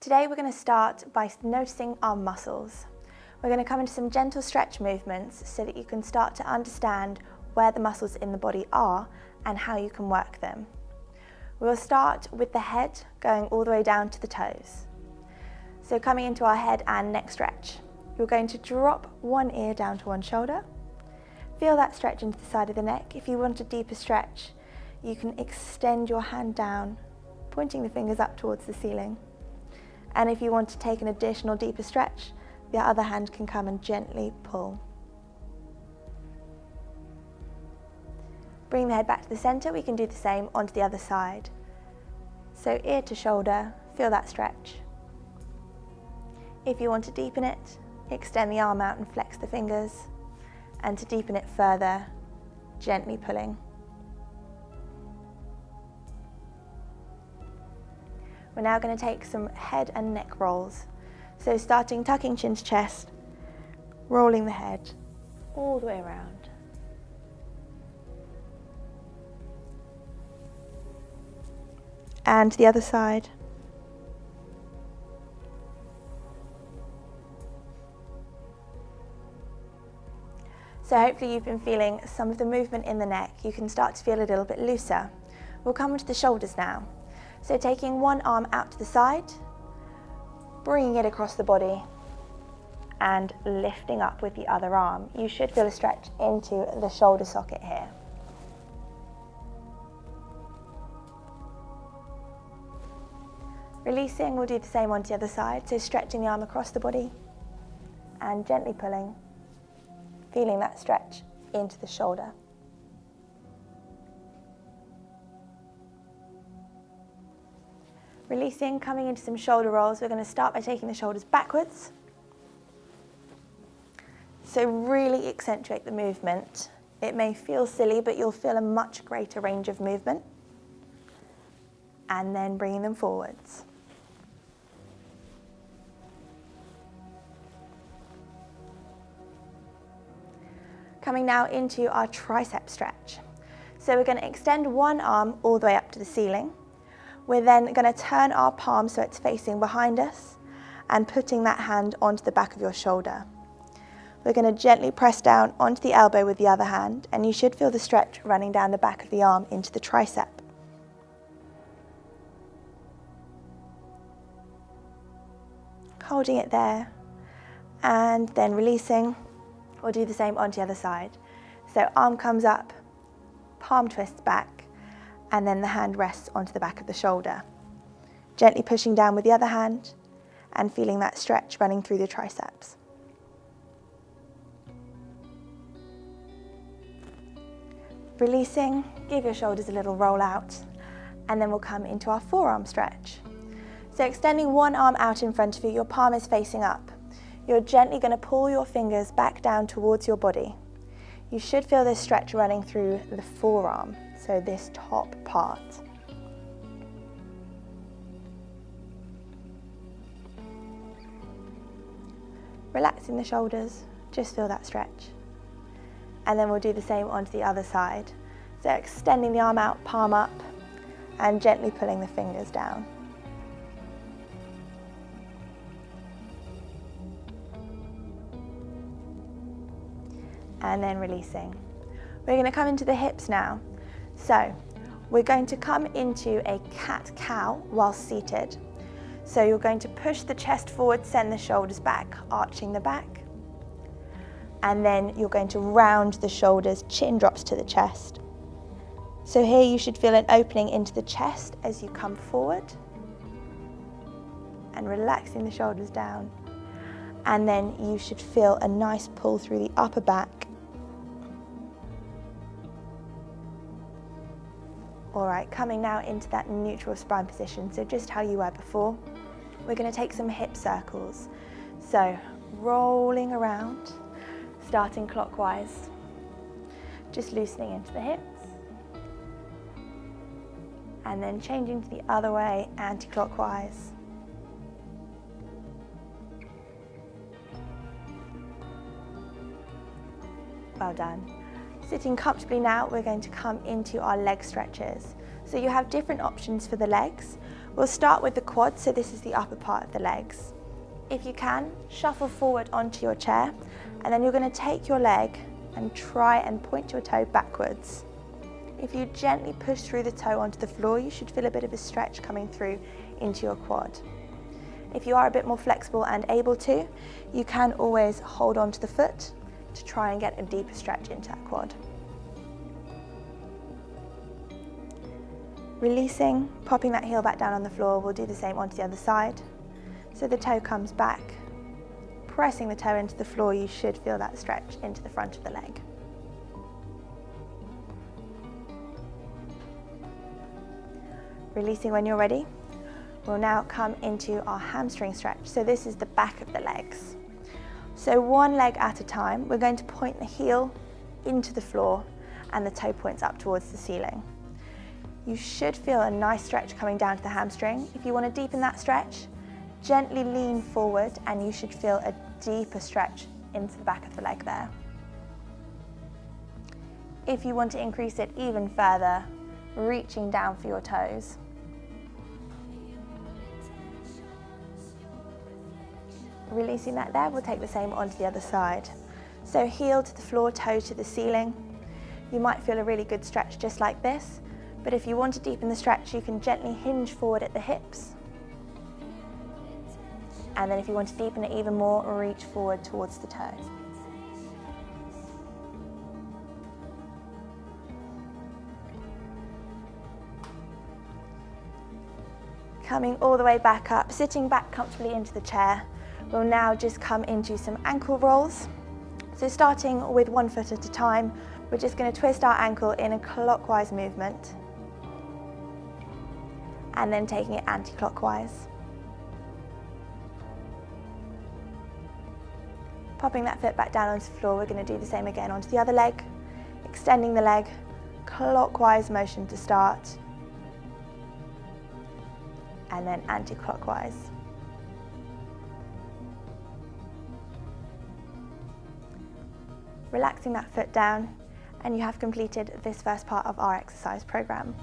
Today we're going to start by noticing our muscles. We're going to come into some gentle stretch movements so that you can start to understand where the muscles in the body are and how you can work them. We'll start with the head going all the way down to the toes. So coming into our head and neck stretch, you're going to drop one ear down to one shoulder. Feel that stretch into the side of the neck. If you want a deeper stretch, you can extend your hand down, pointing the fingers up towards the ceiling. And if you want to take an additional deeper stretch, the other hand can come and gently pull. Bring the head back to the center. We can do the same onto the other side. So ear to shoulder, feel that stretch. If you want to deepen it, extend the arm out and flex the fingers. And to deepen it further, gently pulling. We're now going to take some head and neck rolls. So starting tucking chin to chest, rolling the head all the way around. And the other side. So hopefully you've been feeling some of the movement in the neck. You can start to feel a little bit looser. We'll come onto the shoulders now. So taking one arm out to the side, bringing it across the body and lifting up with the other arm. You should feel a stretch into the shoulder socket here. Releasing, we'll do the same onto the other side. So stretching the arm across the body and gently pulling, feeling that stretch into the shoulder. Releasing, coming into some shoulder rolls. We're going to start by taking the shoulders backwards. So really accentuate the movement. It may feel silly, but you'll feel a much greater range of movement. And then bringing them forwards. Coming now into our tricep stretch. So we're going to extend one arm all the way up to the ceiling. We're then going to turn our palm so it's facing behind us and putting that hand onto the back of your shoulder. We're going to gently press down onto the elbow with the other hand, and you should feel the stretch running down the back of the arm into the tricep. Holding it there and then releasing. We'll do the same onto the other side. So arm comes up, palm twists back, and then the hand rests onto the back of the shoulder. Gently pushing down with the other hand and feeling that stretch running through the triceps. Releasing, give your shoulders a little roll out, and then we'll come into our forearm stretch. So extending one arm out in front of you, your palm is facing up. You're gently going to pull your fingers back down towards your body. You should feel this stretch running through the forearm, so this top part. Relaxing the shoulders, just feel that stretch. And then we'll do the same onto the other side. So extending the arm out, palm up, and gently pulling the fingers down. And then releasing. We're going to come into the hips now. So we're going to come into a cat-cow while seated. So you're going to push the chest forward, send the shoulders back, arching the back. And then you're going to round the shoulders, chin drops to the chest. So here you should feel an opening into the chest as you come forward. And relaxing the shoulders down. And then you should feel a nice pull through the upper back. All right, coming now into that neutral spine position, so just how you were before. We're going to take some hip circles. So rolling around, starting clockwise, just loosening into the hips, and then changing to the other way, anti-clockwise. Well done. Sitting comfortably now, we're going to come into our leg stretches. So you have different options for the legs. We'll start with the quads, so this is the upper part of the legs. If you can, shuffle forward onto your chair, and then you're going to take your leg and try and point your toe backwards. If you gently push through the toe onto the floor, you should feel a bit of a stretch coming through into your quad. If you are a bit more flexible and able to, you can always hold onto the foot to try and get a deeper stretch into that quad. Releasing, popping that heel back down on the floor, we'll do the same onto the other side. So the toe comes back, pressing the toe into the floor, you should feel that stretch into the front of the leg. Releasing when you're ready. We'll now come into our hamstring stretch. So this is the back of the legs. So one leg at a time, we're going to point the heel into the floor and the toe points up towards the ceiling. You should feel a nice stretch coming down to the hamstring. If you want to deepen that stretch, gently lean forward and you should feel a deeper stretch into the back of the leg there. If you want to increase it even further, reaching down for your toes. Releasing that there, we'll take the same onto the other side. So heel to the floor, toe to the ceiling. You might feel a really good stretch just like this, but if you want to deepen the stretch, you can gently hinge forward at the hips. And then if you want to deepen it even more, reach forward towards the toe. Coming all the way back up, sitting back comfortably into the chair. We'll now just come into some ankle rolls. So starting with one foot at a time, we're just going to twist our ankle in a clockwise movement. And then taking it anti-clockwise. Popping that foot back down onto the floor, we're going to do the same again onto the other leg. Extending the leg, clockwise motion to start. And then anti-clockwise. Relaxing that foot down, and you have completed this first part of our exercise program.